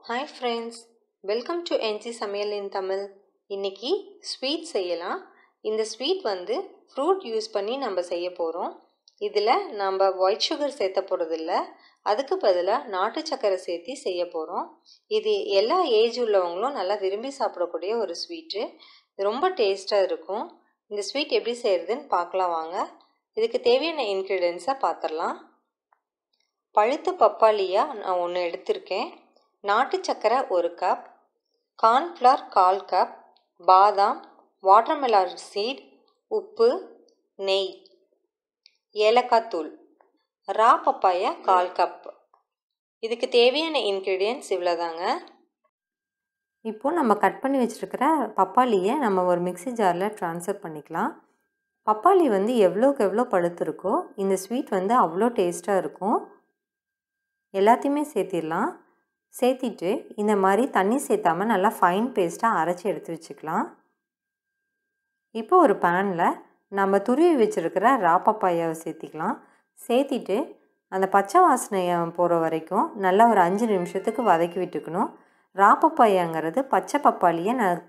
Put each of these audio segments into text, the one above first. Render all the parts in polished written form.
Hi friends, welcome to என்ஜி சமையல் in Tamil. இன்றைக்கி ஸ்வீட் செய்யலாம். இந்த ஸ்வீட் ஃப்ரூட் யூஸ் பண்ணி நம்ம செய்ய போகிறோம். இதில் நம்ம ஒயிட் சுகர் சேர்த்த போகிறதில்ல, அதுக்கு பதிலாக நாட்டு சக்கரை சேர்த்து செய்ய போகிறோம். இது எல்லா ஏஜ் உள்ளவங்களும் நல்லா விரும்பி சாப்பிடக்கூடிய ஒரு ஸ்வீட்டு. ரொம்ப டேஸ்ட்டாக இருக்கும். இந்த ஸ்வீட் எப்படி செய்கிறதுன்னு பார்க்கலாம் வாங்க. இதுக்கு தேவையான இன்க்ரீடியன்ஸை பார்த்துடலாம். பழுத்த பப்பாளியாக நான் ஒன்று எடுத்திருக்கேன். நாட்டு சக்கரை 1 கப், கார்ன்ஃப்ளவர் 1/4 கப், பாதாம், வாட்டர்மெலன் சீட், உப்பு, நெய், ஏலக்காய் தூள், ரா பப்பாயா 1/4 கப். இதுக்கு தேவையான இன்க்ரீடியன்ட்ஸ் இவ்வளோதாங்க. இப்போது நம்ம கட் பண்ணி வச்சுருக்கிற பப்பாளியை நம்ம ஒரு மிக்ஸி ஜாரில் ட்ரான்ஸ்ஃபர் பண்ணிக்கலாம். பப்பாளி எவ்வளோக்கு எவ்வளோ பழுத்திருக்கோ இந்த ஸ்வீட் அவ்வளோ டேஸ்ட்டாக இருக்கும். எல்லாத்தையுமே சேர்த்திடலாம். சேர்த்திட்டு இந்த மாதிரி தண்ணி சேர்த்தாமல் நல்லா ஃபைன் பேஸ்ட்டாக அரைச்சி எடுத்து வச்சுக்கலாம். இப்போ ஒரு பேனில் நம்ம துருவி வச்சுருக்கிற ரா பப்பாயாவை சேர்த்திக்கலாம். சேர்த்திட்டு அந்த பச்சை வாசனையை போகிற வரைக்கும் நல்லா ஒரு 5 நிமிஷத்துக்கு வதக்கி விட்டுக்கணும். ரா பப்பாயாங்கிறது பச்சை பப்பாளியை நான்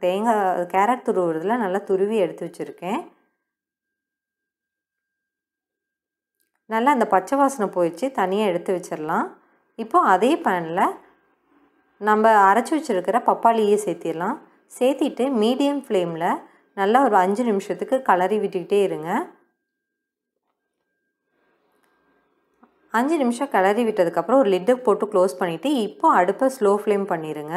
கேரட் துருவுறதுல நல்லா துருவி எடுத்து வச்சுருக்கேன். நல்லா அந்த பச்சை வாசனை போயிடுச்சு, தனியாக எடுத்து வச்சிடலாம். இப்போது அதே பேனில் நம்ம அரைச்சி வச்சுருக்கிற பப்பாளியை சேர்த்திடலாம். சேர்த்திட்டு மீடியம் ஃப்ளேமில் நல்லா ஒரு 5 நிமிஷத்துக்கு கலரி விட்டுக்கிட்டே இருங்க. 5 நிமிஷம் கிளறி விட்டதுக்கப்புறம் ஒரு லிட்டை போட்டு க்ளோஸ் பண்ணிவிட்டு இப்போது அடுப்பை ஸ்லோ ஃப்ளேம் பண்ணிடுங்க.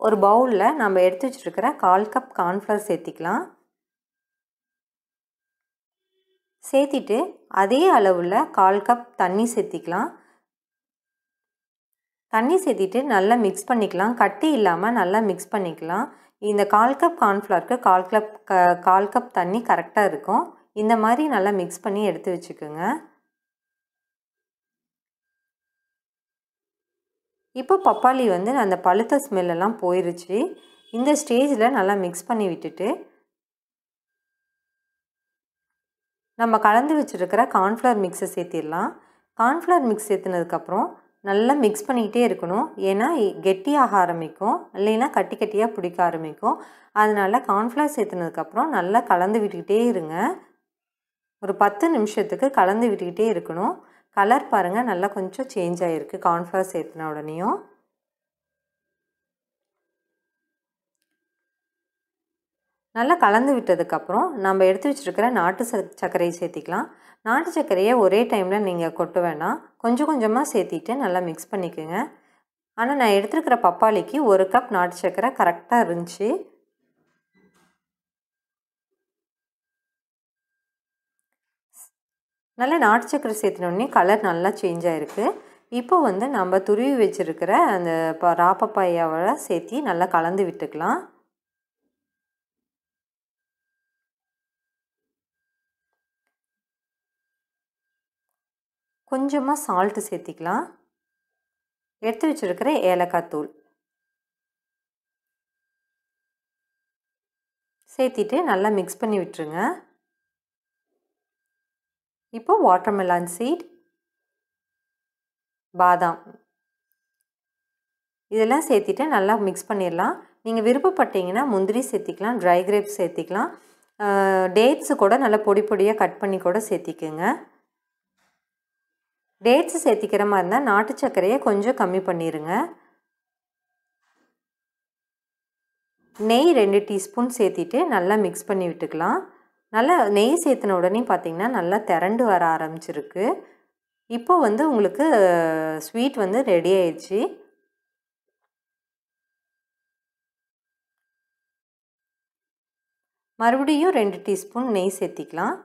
ஒரு பவுலில் நம்ம எடுத்து வச்சுருக்கிற 1/4 கப் கார்ன்ஃப்ளவர் சேர்த்திக்கலாம். சேர்த்திட்டு அதே அளவில் 1/4 கப் தண்ணி சேர்த்திக்கலாம். தண்ணி சேர்த்திட்டு நல்லா மிக்ஸ் பண்ணிக்கலாம். கட்டி இல்லாமல் நல்லா மிக்ஸ் பண்ணிக்கலாம். இந்த 1/4 கப் கார்ன்ஃப்ளவருக்கு 1/4 கப் தண்ணி கரெக்டாக இருக்கும். இந்த மாதிரி நல்லா மிக்ஸ் பண்ணி எடுத்து வச்சுக்கோங்க. இப்போ பப்பாளி அந்த பழுத்த ஸ்மெல்லாம் போயிடுச்சு. இந்த ஸ்டேஜில் நல்லா மிக்ஸ் பண்ணி விட்டுட்டு நம்ம கலந்து வச்சுருக்கிற கார்ன்ஃப்ளவர் மிக்ஸை சேர்த்திடலாம். கார்ன்ஃப்ளவர் மிக்ஸ் சேர்த்துனதுக்கப்புறம் நல்லா மிக்ஸ் பண்ணிக்கிட்டே இருக்கணும். ஏன்னா கெட்டியாக ஆரம்பிக்கும், இல்லைன்னா கட்டி கட்டியாக பிடிக்க ஆரம்பிக்கும். அதனால் கார்ன்ஃப்ளவர் சேர்த்துனதுக்கப்புறம் நல்லா கலந்து விட்டுக்கிட்டே இருங்க. ஒரு 10 நிமிஷத்துக்கு கலந்து விட்டுக்கிட்டே இருக்கணும். கலர் பாருங்கள், நல்லா கொஞ்சம் சேஞ்ச் ஆகிருக்கு கார்ன்ஃப்ளவர் சேர்த்துன உடனேயும். நல்லா கலந்து விட்டதுக்கப்புறம் நம்ம எடுத்து வச்சுருக்கிற நாட்டு சர்க்கரையை சேர்த்திக்கலாம். நாட்டு சர்க்கரையை ஒரே டைமில் நீங்கள் கொட்ட வேணாம், கொஞ்சம் கொஞ்சமாக சேர்த்திட்டு நல்லா மிக்ஸ் பண்ணிக்கோங்க. ஆனால் நான் எடுத்துருக்கிற பப்பாளிக்கு 1 கப் நாட்டு சர்க்கரை கரெக்டாக இருந்துச்சு. நல்லா நாட்டு சர்க்கரை சேர்த்தினோடனே கலர் நல்லா சேஞ்ச் ஆகிருக்கு. இப்போ நம்ம துருவி வச்சுருக்கிற அந்த ரா பப்பாயாவை சேர்த்தி நல்லா கலந்து விட்டுக்கலாம். கொஞ்சமாக சால்ட்டு சேர்த்திக்கலாம். எடுத்து வச்சுருக்கிற ஏலக்காய் தூள் சேர்த்திட்டு நல்லா மிக்ஸ் பண்ணி விட்டுருங்க. இப்போது வாட்டர்மெலன் சீட், பாதாம் இதெல்லாம் சேர்த்திட்டு நல்லா மிக்ஸ் பண்ணிடலாம். நீங்கள் விருப்பப்பட்டீங்கன்னா முந்திரி சேர்த்திக்கலாம், ட்ரை கிரேப்ஸ் சேர்த்திக்கலாம், டேட்ஸு கூட நல்லா பொடி பொடியாக கட் பண்ணி கூட சேர்த்திக்கோங்க. டேட்ஸு சேர்த்திக்கிற மாதிரி இருந்தால் நாட்டு சர்க்கரையை கொஞ்சம் கம்மி பண்ணிடுங்க. நெய் 2 டீஸ்பூன் சேர்த்திட்டு நல்லா மிக்ஸ் பண்ணி விட்டுக்கலாம். நல்லா நெய் சேர்த்துன உடனே பார்த்திங்கன்னா நல்லா திரண்டு வர ஆரம்பிச்சிருக்கு. இப்போது உங்களுக்கு ஸ்வீட் ரெடி ஆயிடுச்சு. மறுபடியும் 2 டீஸ்பூன் நெய் சேர்த்திக்கலாம்.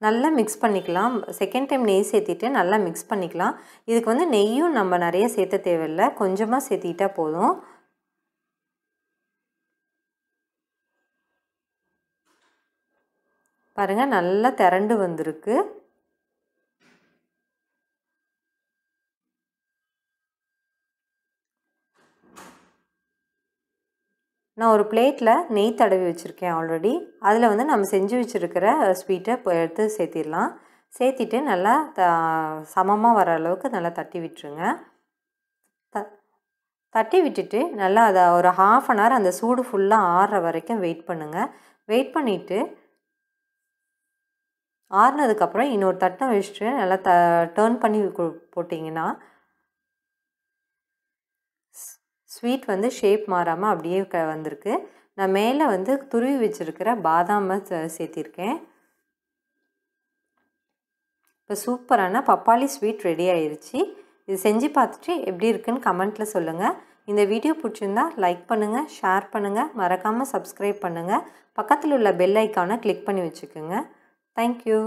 நல்லா மிக்ஸ் பண்ணிக்கலாம். செகண்ட் டைம் நெய் சேர்த்திட்டு நல்லா மிக்ஸ் பண்ணிக்கலாம். இதுக்கு நெய்யும் நம்ம நிறைய சேர்த்த தேவையில்லை, கொஞ்சமாக சேர்த்திக்கிட்டா போதும். பாருங்கள், நல்லா திரண்டு வந்திருக்கு. நான் ஒரு பிளேட்டில் நெய் தடவி வச்சுருக்கேன் ஆல்ரெடி. அதில் வந்து நம்ம செஞ்சு வச்சுருக்கிற ஸ்வீட்டை இப்போ எடுத்து சேர்த்திடலாம். சேர்த்திட்டு நல்லா சமமாக வர அளவுக்கு நல்லா தட்டி விட்டுருங்க. தட்டி விட்டுட்டு நல்லா அதை ஒரு 1/2 அன் ஹவர் அந்த சூடு ஃபுல்லாக ஆறுற வரைக்கும் வெயிட் பண்ணுங்கள். வெயிட் பண்ணிவிட்டு ஆறுனதுக்கப்புறம் இன்னொரு தட்டை வச்சுட்டு நல்லா டர்ன் பண்ணி போட்டிங்கன்னா ஸ்வீட் வந்து ஷேப் மாறாமல் அப்படியே வந்திருக்கு. நான் மேலே வந்து துருவி வச்சுருக்கிற பாதாமை சேர்த்திருக்கேன். இப்போ சூப்பரான பப்பாளி ஸ்வீட் ரெடி ஆயிடுச்சு. இது செஞ்சு பார்த்துட்டு எப்படி இருக்குன்னு கமெண்ட்டில் சொல்லுங்கள். இந்த வீடியோ பிடிச்சிருந்தா லைக் பண்ணுங்கள், ஷேர் பண்ணுங்கள், மறக்காமல் சப்ஸ்கிரைப் பண்ணுங்கள். பக்கத்தில் உள்ள பெல் ஐக்கானை கிளிக் பண்ணி வச்சுக்கோங்க. தேங்க்யூ.